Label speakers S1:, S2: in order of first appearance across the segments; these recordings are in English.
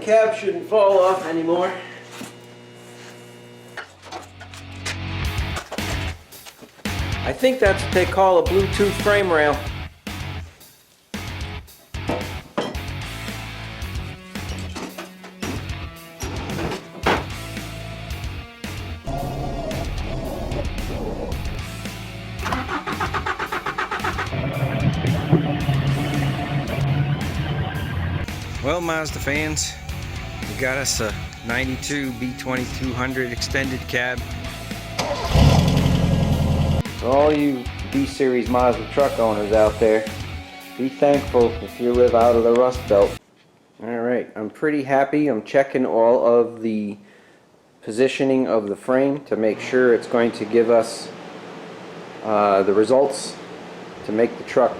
S1: cab shouldn't fall off anymore. I think that's what they call a Bluetooth frame rail. Well, Mazda fans, we got us a 92 B2200 extended cab. For all you B-Series Mazda truck owners out there, be thankful if you live out of the Rust Belt. Alright, I'm pretty happy. I'm checking all of the positioning of the frame to make sure it's going to give us the results to make the truck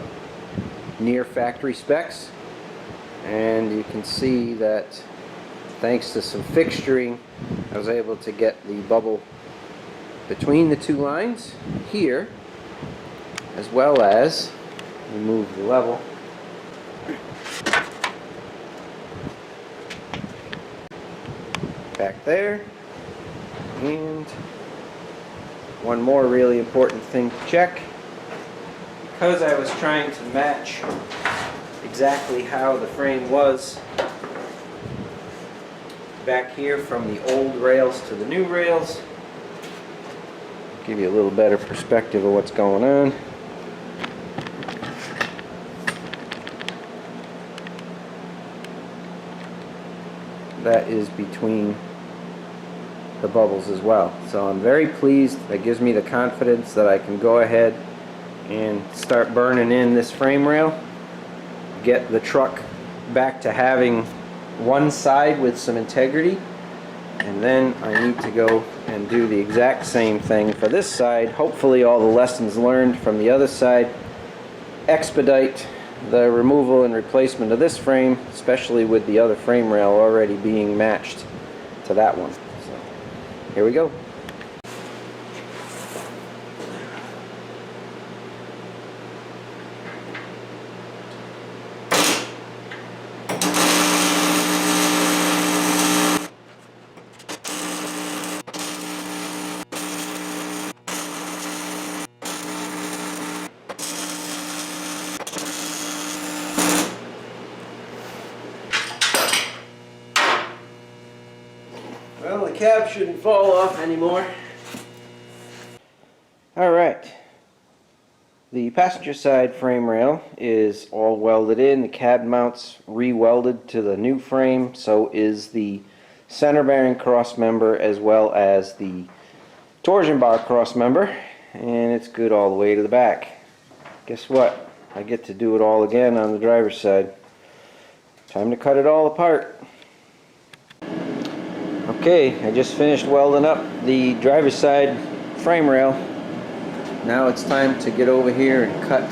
S1: near factory specs. And you can see that thanks to some fixturing, I was able to get the bubble between the two lines here, as well as remove the level. Back there. And one more really important thing to check. Because I was trying to match exactly how the frame was back here from the old rails to the new rails. Give you a little better perspective of what's going on. That is between the bubbles as well. So I'm very pleased. That gives me the confidence that I can go ahead and start burning in this frame rail. Get the truck back to having one side with some integrity, and then I need to go and do the exact same thing for this side. Hopefully all the lessons learned from the other side expedite the removal and replacement of this frame, especially with the other frame rail already being matched to that one. So here we go. Well, the cab shouldn't fall off anymore. Alright. The passenger side frame rail is all welded in. The cab mounts re-welded to the new frame. So is the center bearing cross member as well as the torsion bar cross member. And it's good all the way to the back. Guess what? I get to do it all again on the driver's side. Time to cut it all apart. Okay, I just finished welding up the driver's side frame rail. Now it's time to get over here and cut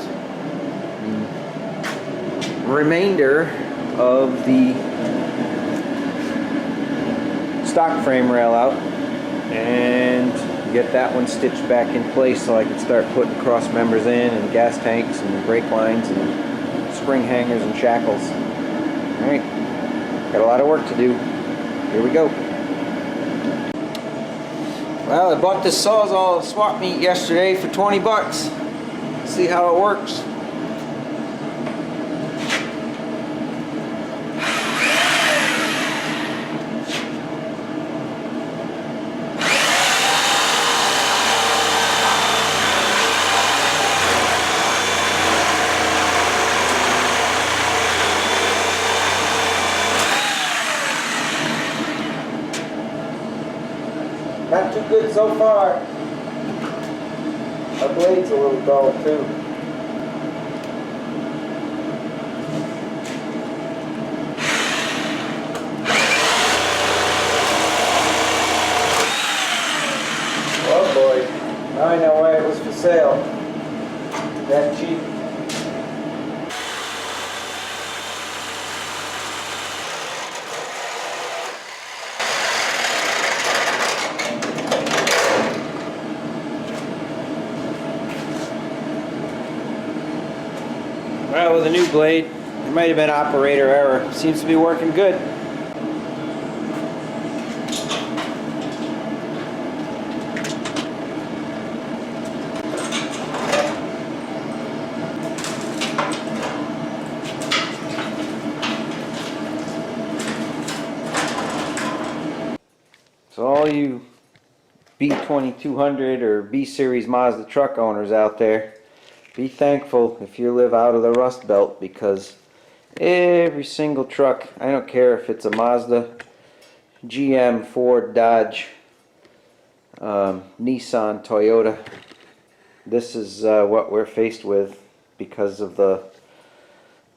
S1: the remainder of the stock frame rail out and get that one stitched back in place so I can start putting cross members in and gas tanks and brake lines and spring hangers and shackles. Alright, got a lot of work to do. Here we go. Well, I bought this Sawzall swap meet yesterday for 20 bucks. See how it works. Not too good so far. Our blade's a little dull too. Oh boy, now I know why it was for sale. That cheap. Well, with a new blade, it might have been operator error. Seems to be working good. B2200 or B series Mazda truck owners out there, be thankful if you live out of the Rust Belt, because every single truck, I don't care if it's a Mazda, GM, Ford, Dodge, Nissan, Toyota, this is what we're faced with because of the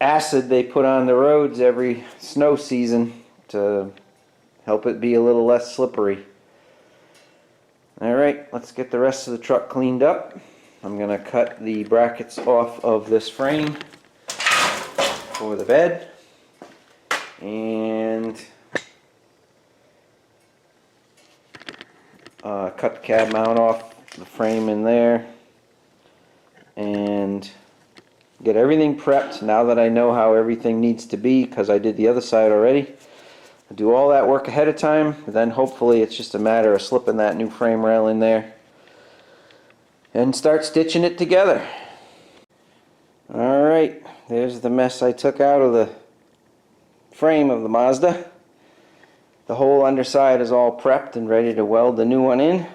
S1: acid they put on the roads every snow season to help it be a little less slippery. Alright, let's get the rest of the truck cleaned up. I'm going to cut the brackets off of this frame for the bed, and cut the cab mount off the frame in there, and get everything prepped now that I know how everything needs to be, because I did the other side already. I do all that work ahead of time, then hopefully it's just a matter of slipping that new frame rail in there and start stitching it together. Alright, there's the mess I took out of the frame of the Mazda. The whole underside is all prepped and ready to weld the new one in.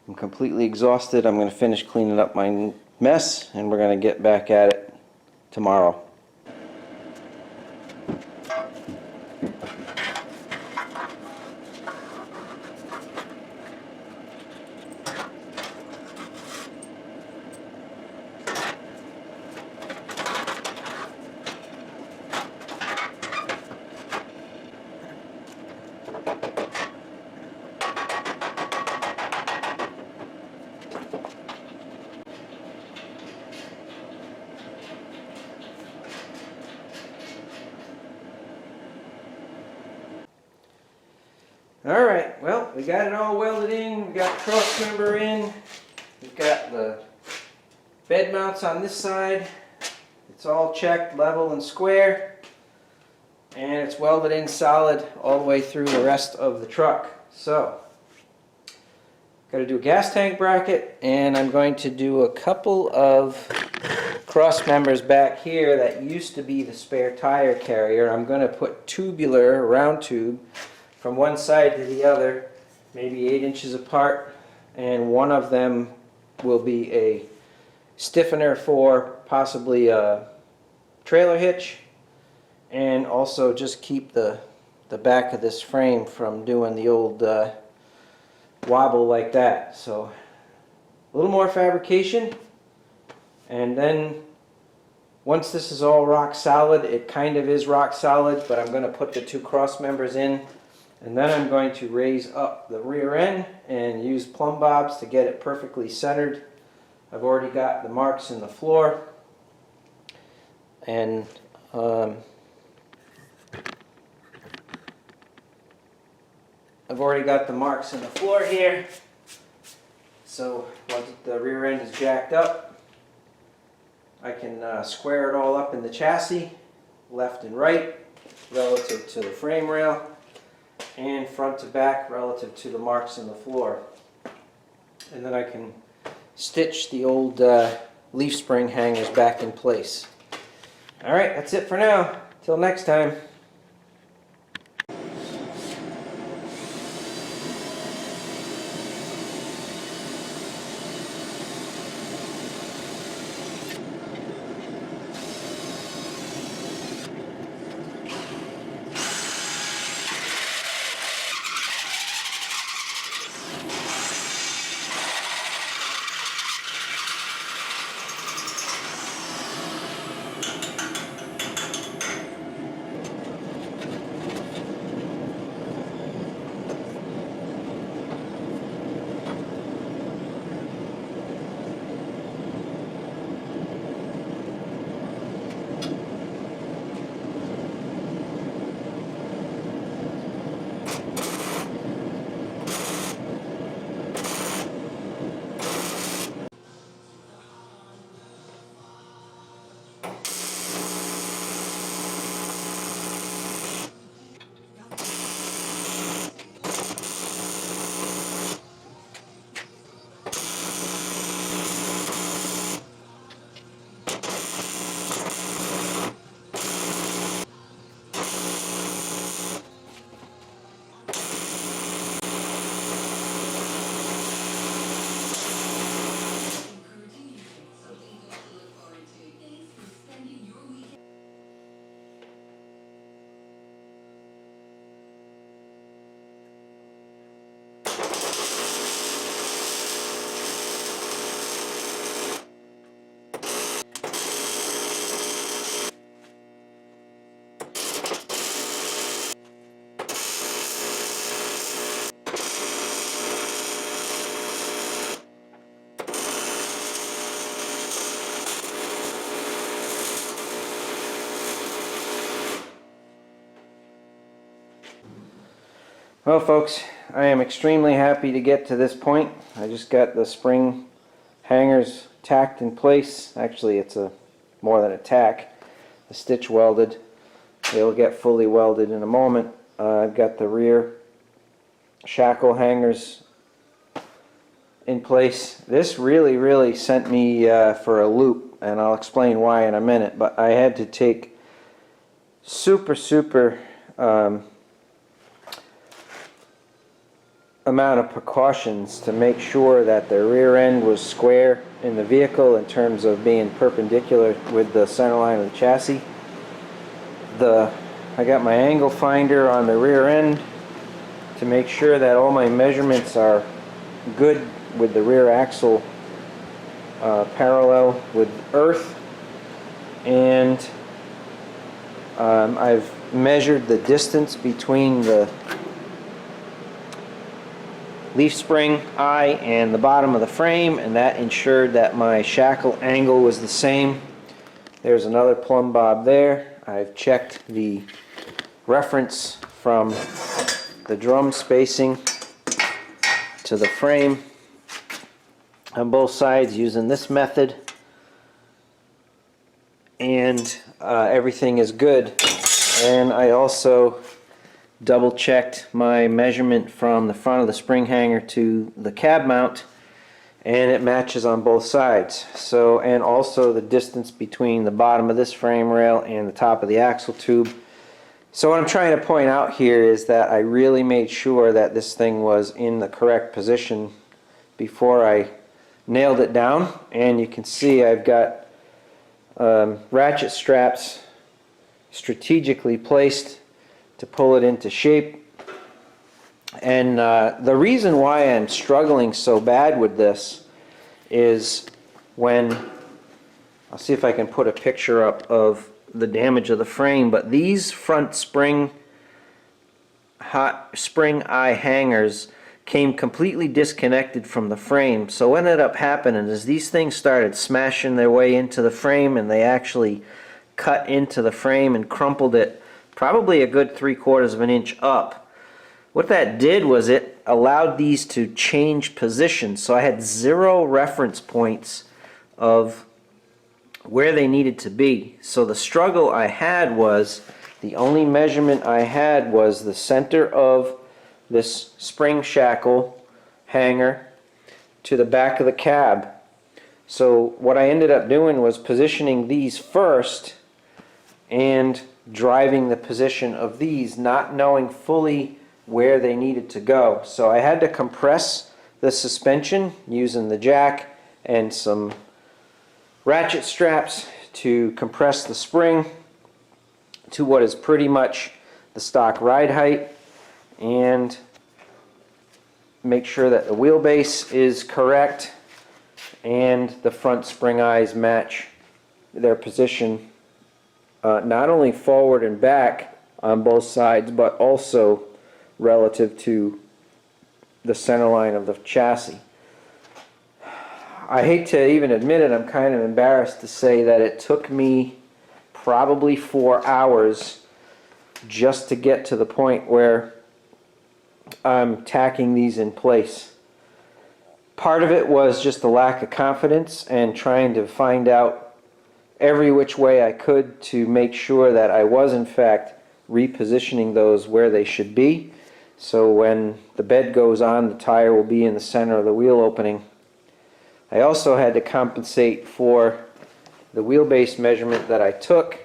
S1: I'm completely exhausted. I'm going to finish cleaning up my mess, and we're going to get back at it tomorrow. Alright, well, we got it all welded in, we got the cross member in, we've got the bed mounts on this side, it's all checked, level and square, and it's welded in solid all the way through the rest of the truck. So, got to do a gas tank bracket, and I'm going to do a couple of cross members back here that used to be the spare tire carrier. I'm going to put tubular, round tube, from one side to the other, maybe 8 inches apart, and one of them will be a stiffener for possibly a trailer hitch, and also just keep the back of this frame from doing the old wobble like that. So a little more fabrication, and then once this is all rock solid, it kind of is rock solid, but I'm going to put the two cross members in. And then I'm going to raise up the rear end and use plumb bobs to get it perfectly centered. I've already got the marks in the floor. And I've already got the marks in the floor here. So once the rear end is jacked up, I can square it all up in the chassis, left and right, relative to the frame rail, and front to back relative to the marks in the floor. And then I can stitch the old leaf spring hangers back in place. Alright, that's it for now. Till next time. Well, folks, I am extremely happy to get to this point. I just got the spring hangers tacked in place. Actually, it's more than a tack. The stitch welded. They'll get fully welded in a moment. I've got the rear shackle hangers in place. This really sent me for a loop, and I'll explain why in a minute. But I had to take super amount of precautions to make sure that the rear end was square in the vehicle in terms of being perpendicular with the center line of the chassis. I got my angle finder on the rear end to make sure that all my measurements are good with the rear axle parallel with earth, and I've measured the distance between the leaf spring eye and the bottom of the frame, and that ensured that my shackle angle was the same. There's another plumb bob there. I've checked the reference from the drum spacing to the frame on both sides using this method, and everything is good. And I also double checked my measurement from the front of the spring hanger to the cab mount, and it matches on both sides. So, and also the distance between the bottom of this frame rail and the top of the axle tube. So what I'm trying to point out here is that I really made sure that this thing was in the correct position before I nailed it down. And you can see I've got ratchet straps strategically placed to pull it into shape. And the reason why I'm struggling so bad with this is when, I'll see if I can put a picture up of the damage of the frame, but these front spring eye hangers came completely disconnected from the frame. So what ended up happening is these things started smashing their way into the frame, and they actually cut into the frame and crumpled it probably a good 3/4 of an inch up. What that did was it allowed these to change position, so I had 0 reference points of where they needed to be. So the struggle I had was, the only measurement I had was the center of this spring shackle hanger to the back of the cab. So what I ended up doing was positioning these first and driving the position of these, not knowing fully where they needed to go. So I had to compress the suspension using the jack and some ratchet straps to compress the spring to what is pretty much the stock ride height, and make sure that the wheelbase is correct and the front spring eyes match their position, not only forward and back on both sides, but also relative to the center line of the chassis. I hate to even admit it, I'm kind of embarrassed to say that it took me probably 4 hours just to get to the point where I'm tacking these in place. Part of it was just the lack of confidence and trying to find out every which way I could to make sure that I was in fact repositioning those where they should be. So when the bed goes on, the tire will be in the center of the wheel opening. I also had to compensate for the wheelbase measurement that I took.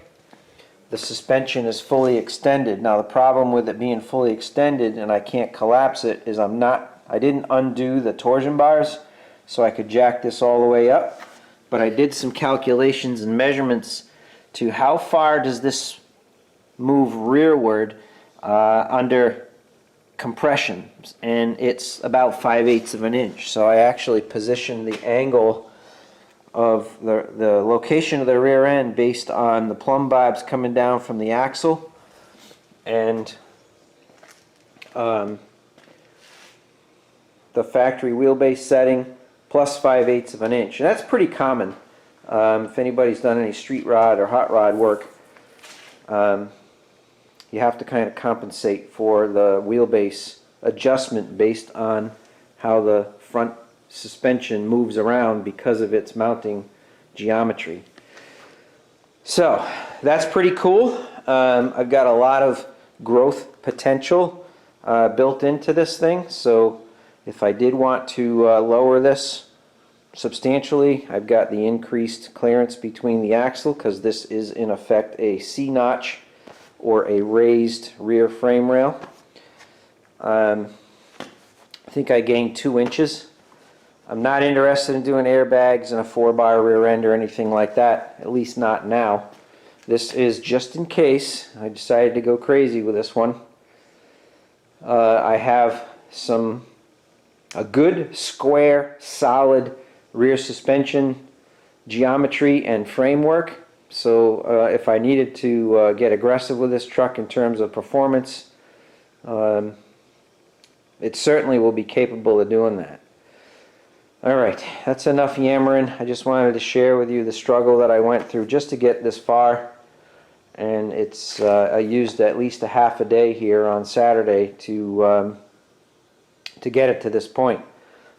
S1: The suspension is fully extended. Now the problem with it being fully extended and I can't collapse it is I didn't undo the torsion bars so I could jack this all the way up, but I did some calculations and measurements to how far does this move rearward under compression, and it's about 5/8 of an inch. So I actually positioned the angle of the location of the rear end based on the plumb bobs coming down from the axle and the factory wheelbase setting plus 5/8 of an inch. And that's pretty common. If anybody's done any street rod or hot rod work, you have to kind of compensate for the wheelbase adjustment based on how the front suspension moves around because of its mounting geometry. So that's pretty cool. I've got a lot of growth potential built into this thing, so if I did want to lower this substantially, I've got the increased clearance between the axle, because this is in effect a C-notch or a raised rear frame rail. I think I gained 2 inches. I'm not interested in doing airbags and a 4-bar rear end or anything like that, at least not now. This is just in case I decided to go crazy with this one. I have a good, square, solid rear suspension geometry and framework. So if I needed to get aggressive with this truck in terms of performance, it certainly will be capable of doing that. Alright, that's enough yammering. I just wanted to share with you the struggle that I went through just to get this far. And it's I used at least a half a day here on Saturday to get it to this point.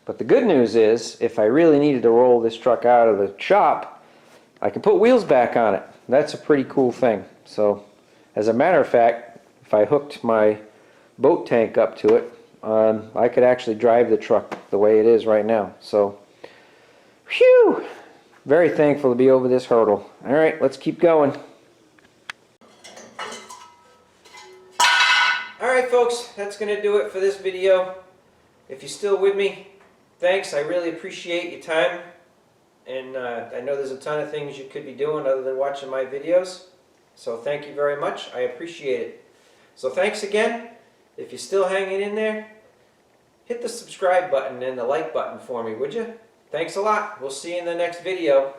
S1: But the good news is, if I really needed to roll this truck out of the shop, I can put wheels back on it. That's a pretty cool thing. So, as a matter of fact, if I hooked my boat tank up to it, I could actually drive the truck the way it is right now. So, whew! Very thankful to be over this hurdle. Alright, let's keep going. Alright folks, that's going to do it for this video. If you're still with me, thanks. I really appreciate your time. And I know there's a ton of things you could be doing other than watching my videos. So thank you very much. I appreciate it. So thanks again. If you're still hanging in there, hit the subscribe button and the like button for me, would you? Thanks a lot. We'll see you in the next video.